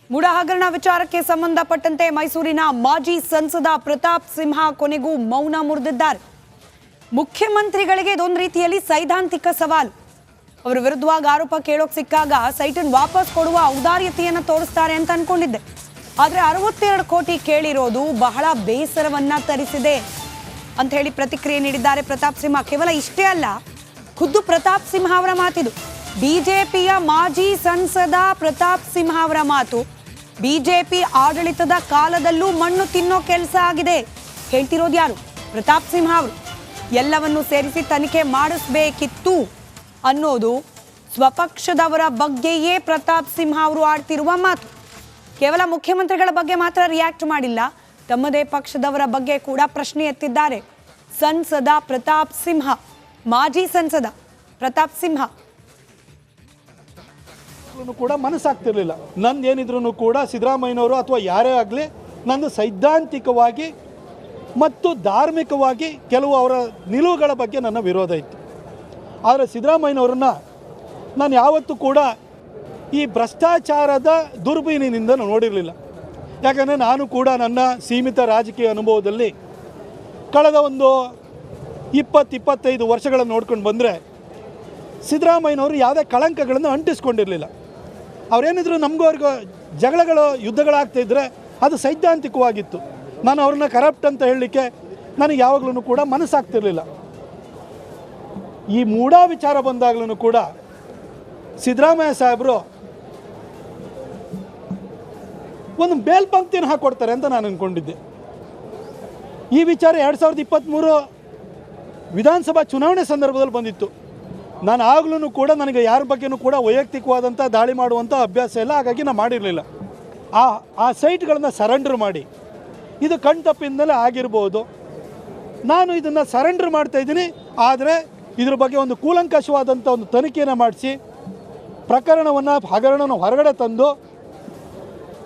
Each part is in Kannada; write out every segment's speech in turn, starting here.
ಮೂಡ ಹಗರಣ ವಿಚಾರಕ್ಕೆ ಸಂಬಂಧಪಟ್ಟಂತೆ ಮೈಸೂರಿನ ಮಾಜಿ ಸಂಸದ ಪ್ರತಾಪ್ ಸಿಂಹ ಕೊನೆಗೂ ಮೌನ ಮುರಿದಿದ್ದಾರೆ. ಮುಖ್ಯಮಂತ್ರಿಗಳಿಗೆ ಇದೊಂದು ರೀತಿಯಲ್ಲಿ ಸೈದ್ಧಾಂತಿಕ ಸವಾಲು. ಅವರ ವಿರುದ್ಧವಾಗಿ ಆರೋಪ ಕೇಳೋಕೆ ಸಿಕ್ಕಾಗ ಸೈಟನ್ನು ವಾಪಸ್ ಕೊಡುವ ಔದಾರ್ಯತೆಯನ್ನು ತೋರಿಸ್ತಾರೆ ಅಂತ ಅನ್ಕೊಂಡಿದ್ದೆ. ಆದರೆ 62 ಕೋಟಿ ಕೇಳಿರೋದು ಬಹಳ ಬೇಸರವನ್ನ ತರಿಸಿದೆ ಅಂತ ಹೇಳಿ ಪ್ರತಿಕ್ರಿಯೆ ನೀಡಿದ್ದಾರೆ ಪ್ರತಾಪ್ ಸಿಂಹ. ಕೇವಲ ಇಷ್ಟೇ ಅಲ್ಲ, ಖುದ್ದು ಪ್ರತಾಪ್ ಸಿಂಹ ಅವರ ಮಾತಿದು. ಬಿಜೆಪಿಯ ಮಾಜಿ ಸಂಸದ ಪ್ರತಾಪ್ ಸಿಂಹ ಅವರ ಮಾತು. ಬಿಜೆಪಿ ಆಡಳಿತದ ಕಾಲದಲ್ಲೂ ಮಣ್ಣು ತಿನ್ನೋ ಕೆಲಸ ಆಗಿದೆ. ಹೇಳ್ತಿರೋದು ಯಾರು? ಪ್ರತಾಪ್ ಸಿಂಹ ಅವರು. ಎಲ್ಲವನ್ನು ಸೇರಿಸಿ ತನಿಖೆ ಮಾಡಿಸಬೇಕಿತ್ತು ಅನ್ನೋದು ಸ್ವಪಕ್ಷದವರ ಬಗ್ಗೆಯೇ ಪ್ರತಾಪ್ ಸಿಂಹ ಅವರು ಆಡ್ತಿರುವ ಮಾತು. ಕೇವಲ ಮುಖ್ಯಮಂತ್ರಿಗಳ ಬಗ್ಗೆ ಮಾತ್ರ ರಿಯಾಕ್ಟ್ ಮಾಡಿಲ್ಲ, ತಮ್ಮದೇ ಪಕ್ಷದವರ ಬಗ್ಗೆ ಕೂಡ ಪ್ರಶ್ನೆ ಎತ್ತಿದ್ದಾರೆ ಸಂಸದ ಪ್ರತಾಪ್ ಸಿಂಹ, ಮಾಜಿ ಸಂಸದ ಪ್ರತಾಪ್ ಸಿಂಹ. ಕೂಡ ಮನಸ್ಸಾಗ್ತಿರ್ಲಿಲ್ಲ. ನಂದೇನಿದ್ರು ಕೂಡ ಸಿದ್ದರಾಮಯ್ಯನವರು ಅಥವಾ ಯಾರೇ ಆಗಲಿ ನಂದು ಸೈದ್ಧಾಂತಿಕವಾಗಿ ಮತ್ತು ಧಾರ್ಮಿಕವಾಗಿ ಕೆಲವು ಅವರ ನಿಲುವುಗಳ ಬಗ್ಗೆ ನನ್ನ ವಿರೋಧ ಇತ್ತು. ಆದರೆ ಸಿದ್ದರಾಮಯ್ಯನವ್ರನ್ನ ನಾನು ಯಾವತ್ತೂ ಕೂಡ ಈ ಭ್ರಷ್ಟಾಚಾರದ ದುರ್ಬೀನಿನಿಂದ ನೋಡಿರಲಿಲ್ಲ. ಯಾಕಂದರೆ ನಾನು ಕೂಡ ನನ್ನ ಸೀಮಿತ ರಾಜಕೀಯ ಅನುಭವದಲ್ಲಿ ಕಳೆದ ಒಂದು 20-25 ವರ್ಷಗಳನ್ನು ನೋಡ್ಕೊಂಡು ಬಂದರೆ ಸಿದ್ದರಾಮಯ್ಯನವರು ಯಾವುದೇ ಕಳಂಕಗಳನ್ನು ಅಂಟಿಸ್ಕೊಂಡಿರಲಿಲ್ಲ. ಅವರೇನಿದ್ರು ನಮಗೂ ಅವ್ರಿಗೂ ಜಗಳಗಳು ಯುದ್ಧಗಳಾಗ್ತಾಯಿದ್ರೆ ಅದು ಸೈದ್ಧಾಂತಿಕವಾಗಿತ್ತು. ನಾನು ಅವ್ರನ್ನ ಕರಪ್ಟ್ ಅಂತ ಹೇಳಲಿಕ್ಕೆ ನನಗೆ ಯಾವಾಗಲೂ ಕೂಡ ಮನಸ್ಸಾಗ್ತಿರ್ಲಿಲ್ಲ. ಈ ಮೂಡ ವಿಚಾರ ಬಂದಾಗಲೂ ಕೂಡ ಸಿದ್ದರಾಮಯ್ಯ ಸಾಹೇಬರು ಒಂದು ಮೇಲ್ಪಂಕ್ತಿಯನ್ನು ಹಾಕ್ಕೊಡ್ತಾರೆ ಅಂತ ನಾನು ಅಂದ್ಕೊಂಡಿದ್ದೆ. ಈ ವಿಚಾರ 2023 ವಿಧಾನಸಭಾ ಚುನಾವಣೆ ಸಂದರ್ಭದಲ್ಲಿ ಬಂದಿತ್ತು. ನಾನು ಆಗಲೂ ಕೂಡ ನನಗೆ ಯಾರ ಬಗ್ಗೆಯೂ ಕೂಡ ವೈಯಕ್ತಿಕವಾದಂಥ ದಾಳಿ ಮಾಡುವಂಥ ಅಭ್ಯಾಸ ಇಲ್ಲ. ಹಾಗಾಗಿ ನಾನು ಮಾಡಿರಲಿಲ್ಲ. ಆ ಸೈಟ್ಗಳನ್ನು ಸರೆಂಡರ್ ಮಾಡಿ, ಇದು ಕಣ್ತಪ್ಪಿಂದಲೇ ಆಗಿರ್ಬೋದು, ನಾನು ಇದನ್ನು ಸರೆಂಡರ್ ಮಾಡ್ತಾಯಿದ್ದೀನಿ. ಆದರೆ ಇದ್ರ ಬಗ್ಗೆ ಒಂದು ಕೂಲಂಕಷವಾದಂಥ ಒಂದು ತನಿಖೆಯನ್ನು ಮಾಡಿಸಿ ಪ್ರಕರಣವನ್ನು ಹಗರಣವನ್ನು ಹೊರಗಡೆ ತಂದು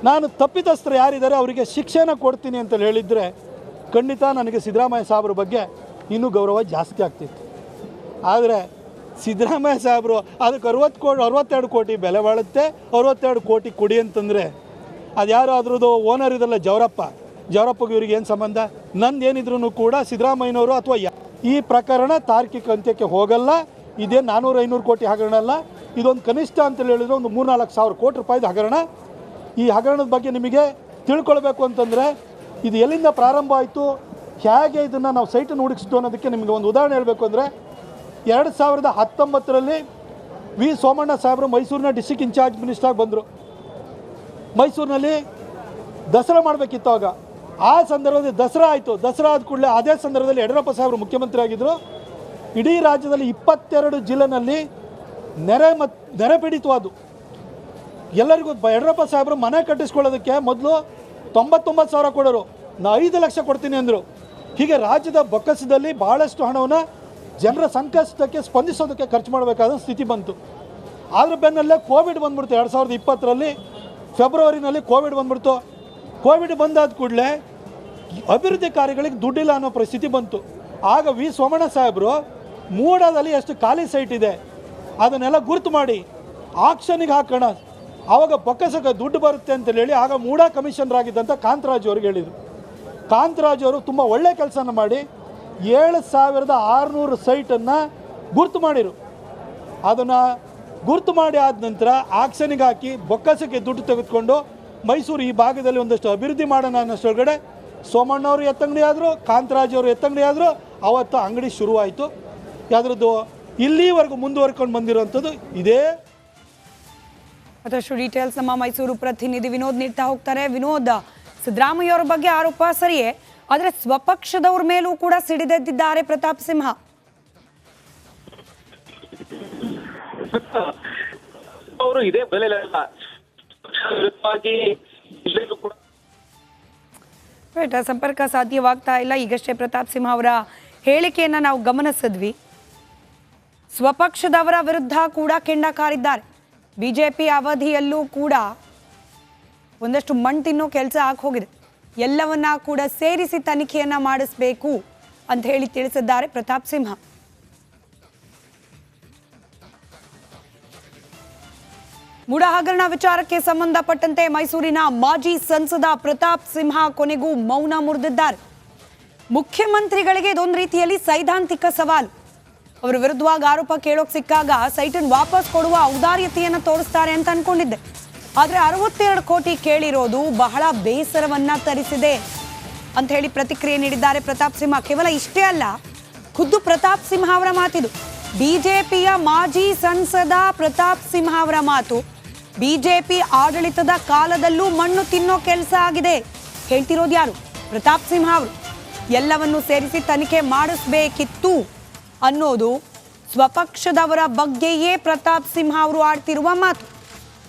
ನಾನು ತಪ್ಪಿತಸ್ಥರು ಯಾರಿದ್ದಾರೆ ಅವರಿಗೆ ಶಿಕ್ಷೆನ ಕೊಡ್ತೀನಿ ಅಂತ ಹೇಳಿದರೆ ಖಂಡಿತ ನನಗೆ ಸಿದ್ದರಾಮಯ್ಯ ಸಾಹೇಬ್ರ ಬಗ್ಗೆ ಇನ್ನೂ ಗೌರವ ಜಾಸ್ತಿ ಆಗ್ತಿತ್ತು. ಆದರೆ ಸಿದ್ದರಾಮಯ್ಯ ಸಾಹೇಬರು ಅದಕ್ಕೆ 62 ಕೋಟಿ ಬೆಲೆ ಬಾಳುತ್ತೆ, 62 ಕೋಟಿ ಕೊಡಿ ಅಂತಂದರೆ ಅದು ಯಾರು ಅದ್ರದ್ದು ಓನರ್ ಇದಲ್ಲ, ಜವರಪ್ಪಗೆ ಇವ್ರಿಗೆ ಏನು ಸಂಬಂಧ? ನಂದೇನಿದ್ರು ಕೂಡ ಸಿದ್ದರಾಮಯ್ಯನವರು ಅಥವಾ ಈ ಪ್ರಕರಣ ತಾರ್ಕಿಕ ಅಂತ್ಯಕ್ಕೆ ಹೋಗಲ್ಲ. ಇದೇ 400-500 ಕೋಟಿ ಹಗರಣ ಅಲ್ಲ, ಇದೊಂದು ಕನಿಷ್ಠ ಅಂತೇಳಿ ಹೇಳಿದ್ರೆ ಒಂದು 3-4 ಸಾವಿರ ಕೋಟಿ ರೂಪಾಯಿದ ಹಗರಣ. ಈ ಹಗರಣದ ಬಗ್ಗೆ ನಿಮಗೆ ತಿಳ್ಕೊಳ್ಬೇಕು ಅಂತಂದರೆ ಇದು ಎಲ್ಲಿಂದ ಪ್ರಾರಂಭ ಆಯಿತು, ಹೇಗೆ ಇದನ್ನು ನಾವು ಸೈಟನ್ನು ಹುಡುಕಿಸ್ತು ಅನ್ನೋದಕ್ಕೆ ನಿಮಗೆ ಒಂದು ಉದಾಹರಣೆ ಹೇಳಬೇಕು ಅಂದರೆ 2019ರಲ್ಲಿ ವಿ ಸೋಮಣ್ಣ ಸಾಹೇಬರು ಮೈಸೂರಿನ ಡಿಸ್ಟ್ರಿಕ್ಟ್ ಇನ್ಚಾರ್ಜ್ ಮಿನಿಸ್ಟರ್ ಬಂದರು. ಮೈಸೂರಿನಲ್ಲಿ ದಸರಾ ಮಾಡಬೇಕಿತ್ತು. ಆಗ ಆ ಸಂದರ್ಭದಲ್ಲಿ ದಸರಾ ಆಯಿತು. ದಸರಾ ಆದ ಕೂಡಲೇ ಅದೇ ಸಂದರ್ಭದಲ್ಲಿ ಯಡಿಯೂರಪ್ಪ ಸಾಹೇಬರು ಮುಖ್ಯಮಂತ್ರಿ ಆಗಿದ್ದರು. ಇಡೀ ರಾಜ್ಯದಲ್ಲಿ 22 ಜಿಲ್ಲೆನಲ್ಲಿ ನೆರೆ ಪೀಡಿತವಾದು. ಎಲ್ಲರಿಗೂ ಯಡಿಯೂರಪ್ಪ ಸಾಹೇಬರು ಮನೆ ಕಟ್ಟಿಸ್ಕೊಳ್ಳೋದಕ್ಕೆ ಮೊದಲು 99 ಸಾವಿರ ಕೊಡೋರು, ನಾನು 5 ಲಕ್ಷ ಕೊಡ್ತೀನಿ ಅಂದರು. ಹೀಗೆ ರಾಜ್ಯದ ಬೊಕ್ಕಸದಲ್ಲಿ ಭಾಳಷ್ಟು ಹಣವನ್ನು ಜನರ ಸಂಕಷ್ಟಕ್ಕೆ ಸ್ಪಂದಿಸೋದಕ್ಕೆ ಖರ್ಚು ಮಾಡಬೇಕಾದ ಸ್ಥಿತಿ ಬಂತು. ಆದ್ರ ಬೆನ್ನಲ್ಲೇ ಕೋವಿಡ್ ಬಂದ್ಬಿಡ್ತು. 2020ರಲ್ಲಿ ಫೆಬ್ರವರಿನಲ್ಲಿ ಕೋವಿಡ್ ಬಂದ್ಬಿಡ್ತು. ಕೋವಿಡ್ ಬಂದಾದ ಕೂಡಲೇ ಅಭಿವೃದ್ಧಿ ಕಾರ್ಯಗಳಿಗೆ ದುಡ್ಡಿಲ್ಲ ಅನ್ನೋ ಪರಿಸ್ಥಿತಿ ಬಂತು. ಆಗ ವಿ ಸೋಮಣ್ಣ ಸಾಹೇಬರು ಮೂಡಾದಲ್ಲಿ ಎಷ್ಟು ಖಾಲಿ ಸೈಟ್ ಇದೆ ಅದನ್ನೆಲ್ಲ ಗುರುತು ಮಾಡಿ ಆಕ್ಷನಿಗೆ ಹಾಕೋಣ, ಆವಾಗ ಬೊಕ್ಕಸಕ್ಕೆ ದುಡ್ಡು ಬರುತ್ತೆ ಅಂತೇಳಿ ಹೇಳಿ ಆಗ ಮೂಡ ಕಮಿಷನರ್ ಆಗಿದ್ದಂಥ ಕಾಂತರಾಜ್ ಅವ್ರಿಗೆ ಹೇಳಿದರು. ಕಾಂತರಾಜ್ ಅವರು ತುಂಬ ಒಳ್ಳೆ ಕೆಲಸನ ಮಾಡಿ 7600 ಸೈಟನ್ನು ಗುರುತು ಮಾಡಿರು. ಅದನ್ನು ಗುರುತು ಮಾಡಿ ಆದ ನಂತರ ಆಕ್ಷನಿಗೆ ಹಾಕಿ ಬೊಕ್ಕಸಕ್ಕೆ ದುಡ್ಡು ತೆಗೆದುಕೊಂಡು ಮೈಸೂರು ಈ ಭಾಗದಲ್ಲಿ ಒಂದಷ್ಟು ಅಭಿವೃದ್ಧಿ ಮಾಡೋಣ ಅನ್ನೋಷ್ಟೊಳಗಡೆ ಸೋಮಣ್ಣವರು ಎತ್ತಂಗಡಿ ಆದರು, ಕಾಂತರಾಜ್ ಅವರು ಎತ್ತಂಗಡಿ ಆದರು. ಅವತ್ತು ಅಂಗಡಿ ಶುರುವಾಯಿತು. ಅದರದ್ದು ಇಲ್ಲಿವರೆಗೂ ಮುಂದುವರ್ಕೊಂಡು ಬಂದಿರುವಂಥದ್ದು ಇದೇ. ಮತ್ತಷ್ಟು ಡೀಟೇಲ್ಸ್ ನಮ್ಮ ಮೈಸೂರು ಪ್ರತಿನಿಧಿ ವಿನೋದ್ ನೀಡ್ತಾ ಹೋಗ್ತಾರೆ. ವಿನೋದ್, ಸಿದ್ದರಾಮಯ್ಯ ಅವರ ಬಗ್ಗೆ ಆರೋಪ ಸರಿಯೇ, ಆದರೆ ಸ್ವಪಕ್ಷದವ್ರ ಮೇಲೂ ಕೂಡ ಸಿಡಿದೆದ್ದಿದ್ದಾರೆ ಪ್ರತಾಪ್ ಸಿಂಹ. ಅವರು ಇದೇ ಬೆಲೆ ಸಂಪರ್ಕ ಸಾಧ್ಯವಾಗ್ತಾ ಇಲ್ಲ. ಈಗಷ್ಟೇ ಪ್ರತಾಪ್ ಸಿಂಹ ಅವರ ಹೇಳಿಕೆಯನ್ನ ನಾವು ಗಮನಿಸಿದ್ವಿ. ಸ್ವಪಕ್ಷದವರ ವಿರುದ್ಧ ಕೂಡ ಕೆಂಡ ಕಾರಿದ್ದಾರೆ. ಬಿಜೆಪಿ ಅವಧಿಯಲ್ಲೂ ಕೂಡ ಒಂದಷ್ಟು ಮಣ್ಣು ತಿನ್ನೋ ಕೆಲಸ ಹೋಗಿದೆ. ಎಲ್ಲವನ್ನ ಕೂಡ ಸೇರಿಸಿ ತನಿಖೆಯನ್ನ ಮಾಡಿಸಬೇಕು ಅಂತ ಹೇಳಿ ತಿಳಿಸಿದ್ದಾರೆ ಪ್ರತಾಪ್ ಸಿಂಹ. ಮೂಡ ಹಗರಣ ವಿಚಾರಕ್ಕೆ ಸಂಬಂಧಪಟ್ಟಂತೆ ಮೈಸೂರಿನ ಮಾಜಿ ಸಂಸದ ಪ್ರತಾಪ್ ಸಿಂಹ ಕೊನೆಗೂ ಮೌನ ಮುರಿದಿದ್ದಾರೆ. ಮುಖ್ಯಮಂತ್ರಿಗಳಿಗೆ ಇದೊಂದು ರೀತಿಯಲ್ಲಿ ಸೈದ್ಧಾಂತಿಕ ಸವಾಲು. ಅವರ ವಿರುದ್ಧವಾಗಿ ಆರೋಪ ಕೇಳೋಕ್ ಸಿಕ್ಕಾಗ ಸೈಟನ್ನು ವಾಪಸ್ ಕೊಡುವ ಔದಾರ್ಯತೆಯನ್ನು ತೋರಿಸ್ತಾರೆ ಅಂತ ಅನ್ಕೊಂಡಿದ್ದೆ. ಆದರೆ 62 ಕೋಟಿ ಕೇಳಿರೋದು ಬಹಳ ಬೇಸರವನ್ನ ತರಿಸಿದೆ ಅಂತ ಹೇಳಿ ಪ್ರತಿಕ್ರಿಯೆ ನೀಡಿದ್ದಾರೆ ಪ್ರತಾಪ್ ಸಿಂಹ. ಕೇವಲ ಇಷ್ಟೇ ಅಲ್ಲ, ಖುದ್ದು ಪ್ರತಾಪ್ ಸಿಂಹ ಅವರ ಮಾತಿದು. ಬಿಜೆಪಿಯ ಮಾಜಿ ಸಂಸದ ಪ್ರತಾಪ್ ಸಿಂಹ ಅವರ ಮಾತು. ಬಿಜೆಪಿ ಆಡಳಿತದ ಕಾಲದಲ್ಲೂ ಮಣ್ಣು ತಿನ್ನೋ ಕೆಲಸ ಆಗಿದೆ. ಹೇಳ್ತಿರೋದು ಯಾರು? ಪ್ರತಾಪ್ ಸಿಂಹ ಅವರು. ಎಲ್ಲವನ್ನು ಸೇರಿಸಿ ತನಿಖೆ ಮಾಡಿಸಬೇಕಿತ್ತು ಅನ್ನೋದು ಸ್ವಪಕ್ಷದವರ ಬಗ್ಗೆಯೇ ಪ್ರತಾಪ್ ಸಿಂಹ ಅವರು ಆಡ್ತಿರುವ ಮಾತು.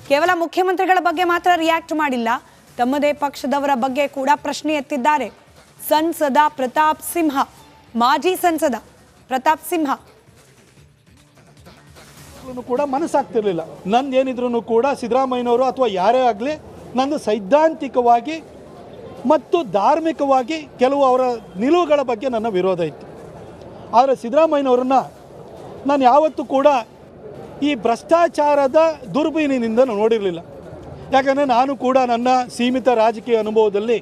ಕೇವಲ ಮುಖ್ಯಮಂತ್ರಿಗಳ ಬಗ್ಗೆ ಮಾತ್ರ ರಿಯಾಕ್ಟ್ ಮಾಡಿಲ್ಲ, ತಮ್ಮದೇ ಪಕ್ಷದವರ ಬಗ್ಗೆ ಕೂಡ ಪ್ರಶ್ನೆ ಎತ್ತಿದ್ದಾರೆ ಸಂಸದ ಪ್ರತಾಪ್ ಸಿಂಹ, ಮಾಜಿ ಸಂಸದ ಪ್ರತಾಪ್ ಸಿಂಹ. ಕೂಡ ಮನಸ್ಸಾಗ್ತಿರ್ಲಿಲ್ಲ. ನಂದೇನಿದ್ರು ಕೂಡ ಸಿದ್ದರಾಮಯ್ಯನವರು ಅಥವಾ ಯಾರೇ ಆಗಲಿ ನಂದು ಸೈದ್ಧಾಂತಿಕವಾಗಿ ಮತ್ತು ಧಾರ್ಮಿಕವಾಗಿ ಕೆಲವು ಅವರ ನಿಲುವುಗಳ ಬಗ್ಗೆ ನನ್ನ ವಿರೋಧ ಇತ್ತು. ಆದರೆ ಸಿದ್ದರಾಮಯ್ಯನವ್ರನ್ನ ನಾನು ಯಾವತ್ತೂ ಕೂಡ ಈ ಭ್ರಷ್ಟಾಚಾರದ ದುರ್ಬೀನಿನಿಂದ ನೋಡಿರಲಿಲ್ಲ. ಯಾಕಂದರೆ ನಾನು ಕೂಡ ನನ್ನ ಸೀಮಿತ ರಾಜಕೀಯ ಅನುಭವದಲ್ಲಿ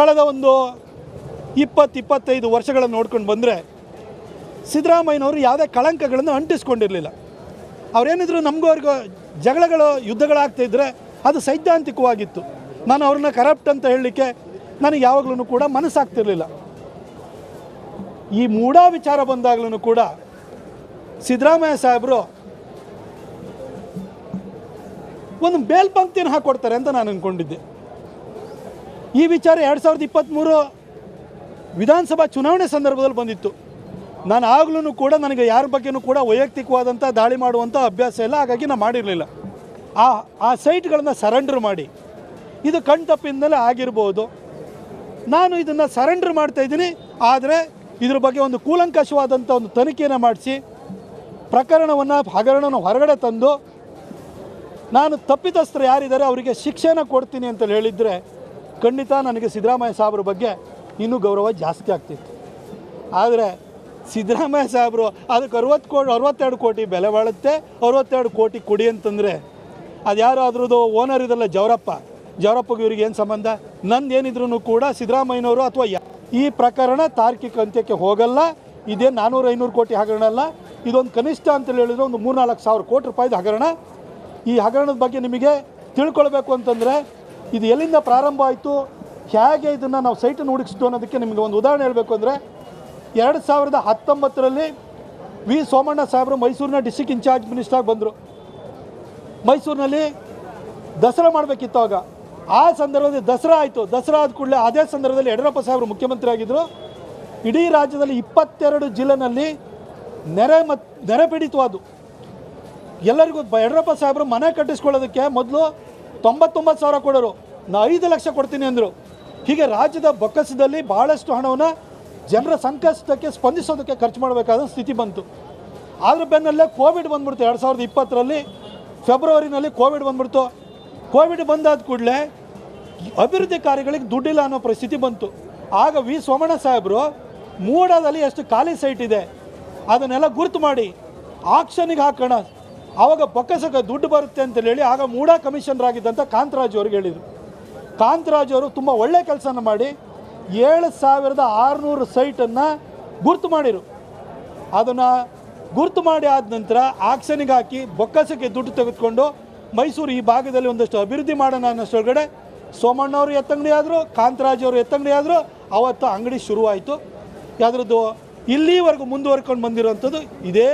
ಕಳೆದ ಒಂದು 20-25 ವರ್ಷಗಳನ್ನು ನೋಡ್ಕೊಂಡು ಬಂದರೆ ಸಿದ್ದರಾಮಯ್ಯನವರು ಯಾವುದೇ ಕಳಂಕಗಳನ್ನು ಅಂಟಿಸ್ಕೊಂಡಿರಲಿಲ್ಲ. ಅವರೇನಿದ್ರು ನಮಗೂ ಅವ್ರಿಗೂ ಜಗಳಗಳು ಯುದ್ಧಗಳಾಗ್ತಾಯಿದ್ರೆ ಅದು ಸೈದ್ಧಾಂತಿಕವಾಗಿತ್ತು. ನಾನು ಅವ್ರನ್ನ ಕರಪ್ಟ್ ಅಂತ ಹೇಳಲಿಕ್ಕೆ ನನಗೆ ಯಾವಾಗಲೂ ಕೂಡ ಮನಸ್ಸಾಗ್ತಿರ್ಲಿಲ್ಲ. ಈ ಮೂಡ ವಿಚಾರ ಬಂದಾಗಲೂ ಕೂಡ ಸಿದ್ದರಾಮಯ್ಯ ಸಾಹೇಬರು ಒಂದು ಮೇಲ್ಪಂಕ್ತಿಯನ್ನು ಹಾಕ್ಕೊಡ್ತಾರೆ ಅಂತ ನಾನು ಅಂದ್ಕೊಂಡಿದ್ದೆ. ಈ ವಿಚಾರ 2023 ವಿಧಾನಸಭಾ ಚುನಾವಣೆ ಸಂದರ್ಭದಲ್ಲಿ ಬಂದಿತ್ತು. ನಾನು ಆಗಲೂ ಕೂಡ ನನಗೆ ಯಾರ ಬಗ್ಗೆನೂ ಕೂಡ ವೈಯಕ್ತಿಕವಾದಂಥ ದಾಳಿ ಮಾಡುವಂಥ ಅಭ್ಯಾಸ ಇಲ್ಲ, ಹಾಗಾಗಿ ನಾನು ಮಾಡಿರಲಿಲ್ಲ. ಆ ಸೈಟ್ಗಳನ್ನು ಸರೆಂಡರ್ ಮಾಡಿ ಇದು ಕಣ್ತಪ್ಪಿಂದಲೇ ಆಗಿರ್ಬೋದು. ನಾನು ಇದನ್ನು ಸರೆಂಡರ್ ಮಾಡ್ತಾಯಿದ್ದೀನಿ. ಆದರೆ ಇದ್ರ ಬಗ್ಗೆ ಒಂದು ಕೂಲಂಕಷವಾದಂಥ ಒಂದು ತನಿಖೆಯನ್ನು ಮಾಡಿಸಿ ಹಗರಣವನ್ನು ಹೊರಗಡೆ ತಂದು ನಾನು ತಪ್ಪಿತಸ್ಥರು ಯಾರಿದ್ದಾರೆ ಅವರಿಗೆ ಶಿಕ್ಷೆನ ಕೊಡ್ತೀನಿ ಅಂತ ಹೇಳಿದರೆ ಖಂಡಿತ ನನಗೆ ಸಿದ್ದರಾಮಯ್ಯ ಸಾಹೇಬ್ರ ಬಗ್ಗೆ ಇನ್ನೂ ಗೌರವ ಜಾಸ್ತಿ ಆಗ್ತಿತ್ತು. ಆದರೆ ಸಿದ್ದರಾಮಯ್ಯ ಸಾಹೇಬರು ಅದಕ್ಕೆ 62 ಕೋಟಿ ಬೆಲೆ ಬಾಳುತ್ತೆ, 62 ಕೋಟಿ ಕೊಡಿ ಅಂತಂದರೆ ಅದು ಯಾರು ಅದ್ರದ್ದು ಓನರ್ ಇದಲ್ಲ ಜವರಪ್ಪಗೆ ಇವ್ರಿಗೆ ಏನು ಸಂಬಂಧ? ನಂದೇನಿದ್ರು ಕೂಡ ಸಿದ್ದರಾಮಯ್ಯನವರು ಅಥವಾ ಈ ಪ್ರಕರಣ ತಾರ್ಕಿಕ ಅಂತ್ಯಕ್ಕೆ ಹೋಗಲ್ಲ. ಇದೇ 400-500 ಕೋಟಿ ಹಗರಣ ಅಲ್ಲ, ಇದೊಂದು ಕನಿಷ್ಠ ಅಂತೇಳಿ ಹೇಳಿದ್ರೆ ಒಂದು 3-4 ಸಾವಿರ ಕೋಟಿ ರೂಪಾಯಿದ ಹಗರಣ. ಈ ಹಗರಣದ ಬಗ್ಗೆ ನಿಮಗೆ ತಿಳ್ಕೊಳ್ಬೇಕು ಅಂತಂದರೆ ಇದು ಎಲ್ಲಿಂದ ಪ್ರಾರಂಭ ಆಯಿತು, ಹೇಗೆ ಇದನ್ನು ನಾವು ಸೈಟನ್ನು ಹುಡುಕಿಸ್ತು ಅನ್ನೋದಕ್ಕೆ ನಿಮಗೆ ಒಂದು ಉದಾಹರಣೆ ಹೇಳಬೇಕು ಅಂದರೆ 2019ರಲ್ಲಿ ವಿ ಸೋಮಣ್ಣ ಸಾಹೇಬರು ಮೈಸೂರಿನ ಡಿಸ್ಟ್ರಿಕ್ಟ್ ಇನ್ಚಾರ್ಜ್ ಮಿನಿಸ್ಟರಾಗಿ ಬಂದರು. ಮೈಸೂರಿನಲ್ಲಿ ದಸರಾ ಮಾಡಬೇಕಿತ್ತು. ಆಗ ಆ ಸಂದರ್ಭದಲ್ಲಿ ದಸರಾ ಆಯಿತು. ದಸರಾ ಆದ ಕೂಡಲೇ ಅದೇ ಸಂದರ್ಭದಲ್ಲಿ ಯಡಿಯೂರಪ್ಪ ಸಾಹೇಬರು ಮುಖ್ಯಮಂತ್ರಿ ಆಗಿದ್ದರು. ಇಡೀ ರಾಜ್ಯದಲ್ಲಿ 22 ಜಿಲ್ಲೆನಲ್ಲಿ ನೆರೆ ಪೀಡಿತವಾದವು. ಎಲ್ಲರಿಗೂ ಯಡಿಯೂರಪ್ಪ ಸಾಹೇಬರು ಮನೆ ಕಟ್ಟಿಸ್ಕೊಳ್ಳೋದಕ್ಕೆ ಮೊದಲು 99 ಸಾವಿರ ಕೊಡೋರು, ನಾ 5 ಲಕ್ಷ ಕೊಡ್ತೀನಿ ಅಂದರು. ಹೀಗೆ ರಾಜ್ಯದ ಬೊಕ್ಕಸದಲ್ಲಿ ಭಾಳಷ್ಟು ಹಣವನ್ನು ಜನರ ಸಂಕಷ್ಟಕ್ಕೆ ಸ್ಪಂದಿಸೋದಕ್ಕೆ ಖರ್ಚು ಮಾಡಬೇಕಾದ ಸ್ಥಿತಿ ಬಂತು. ಆದ್ರ ಬೆನ್ನಲ್ಲೇ ಕೋವಿಡ್ ಬಂದ್ಬಿಡ್ತು. 2020ರಲ್ಲಿ ಫೆಬ್ರವರಿನಲ್ಲಿ ಕೋವಿಡ್ ಬಂದ್ಬಿಡ್ತು. ಕೋವಿಡ್ ಬಂದಾದ ಕೂಡಲೇ ಅಭಿವೃದ್ಧಿ ಕಾರ್ಯಗಳಿಗೆ ದುಡ್ಡಿಲ್ಲ ಅನ್ನೋ ಪರಿಸ್ಥಿತಿ ಬಂತು. ಆಗ ವಿ ಸೋಮಣ್ಣ ಸಾಹೇಬರು ಮೂಡಾದಲ್ಲಿ ಎಷ್ಟು ಖಾಲಿ ಸೈಟ್ ಇದೆ ಅದನ್ನೆಲ್ಲ ಗುರುತು ಮಾಡಿ ಆಕ್ಷನಿಗೆ ಹಾಕೋಣ, ಆವಾಗ ಬೊಕ್ಕಸಕ್ಕೆ ದುಡ್ಡು ಬರುತ್ತೆ ಅಂತೇಳಿ ಹೇಳಿ ಆಗ ಮೂಡಾ ಕಮಿಷನರ್ ಆಗಿದ್ದಂಥ ಕಾಂತರಾಜ್ ಅವ್ರಿಗೆ ಹೇಳಿದರು. ಕಾಂತರಾಜ್ ಅವರು ತುಂಬ ಒಳ್ಳೆಯ ಕೆಲಸನ ಮಾಡಿ 7600 ಸೈಟನ್ನು ಗುರುತು ಮಾಡಿರು. ಅದನ್ನು ಗುರುತು ಮಾಡಿ ಆದ ನಂತರ ಆಕ್ಷನಿಗೆ ಹಾಕಿ ಬೊಕ್ಕಸಕ್ಕೆ ದುಡ್ಡು ತೆಗೆದುಕೊಂಡು ಮೈಸೂರು ಈ ಭಾಗದಲ್ಲಿ ಒಂದಷ್ಟು ಅಭಿವೃದ್ಧಿ ಮಾಡೋಣ ಅನ್ನೋಷ್ಟೊಳಗಡೆ ಸೋಮಣ್ಣವರು ಎತ್ತಂಗಡಿ ಆದರು, ಕಾಂತರಾಜ್ ಅವರು ಎತ್ತಂಗಡಿ ಆದರು. ಅವತ್ತು ಅಂಗಡಿ ಶುರುವಾಯಿತು. ಯಾವುದ್ರದ್ದು ಇಲ್ಲಿವರೆಗೂ ಮುಂದುವರ್ಕೊಂಡು ಬಂದಿರುವಂಥದ್ದು ಇದೇ.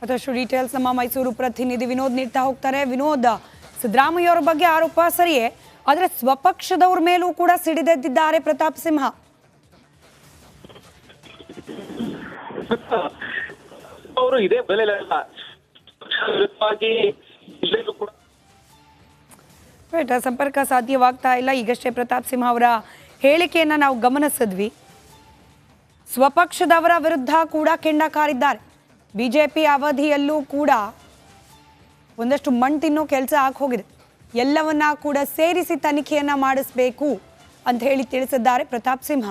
ಮತ್ತಷ್ಟು ಡೀಟೇಲ್ಸ್ ನಮ್ಮ ಮೈಸೂರು ಪ್ರತಿನಿಧಿ ವಿನೋದ್ ನೀಡ್ತಾ ಹೋಗ್ತಾರೆ. ವಿನೋದ್, ಸಿದ್ದರಾಮಯ್ಯವರ ಬಗ್ಗೆ ಆರೋಪ ಸರಿಯೇ, ಆದರೆ ಸ್ವಪಕ್ಷದವ್ರ ಮೇಲೂ ಕೂಡ ಸಿಡಿದೆದ್ದಿದ್ದಾರೆ ಪ್ರತಾಪ್ ಸಿಂಹ. ಅವರು ಇದೇ ಬೆಲೆ ಸಂಪರ್ಕ ಸಾಧ್ಯವಾಗ್ತಾ ಇಲ್ಲ. ಈಗಷ್ಟೇ ಪ್ರತಾಪ್ ಸಿಂಹ ಅವರ ಹೇಳಿಕೆಯನ್ನ ನಾವು ಗಮನಿಸಿದ್ವಿ. ಸ್ವಪಕ್ಷದವರ ವಿರುದ್ಧ ಕೂಡ ಕೆಂಡ ಕಾರಿದ್ದಾರೆ. ಬಿಜೆಪಿ ಅವಧಿಯಲ್ಲೂ ಕೂಡ ಒಂದಷ್ಟು ಮಣ್ಣು ತಿನ್ನೋ ಕೆಲಸ ಹೋಗಿದೆ. ಎಲ್ಲವನ್ನ ಕೂಡ ಸೇರಿಸಿ ತನಿಖೆಯನ್ನ ಮಾಡಿಸಬೇಕು ಅಂತ ಹೇಳಿ ತಿಳಿಸಿದ್ದಾರೆ ಪ್ರತಾಪ್ ಸಿಂಹ.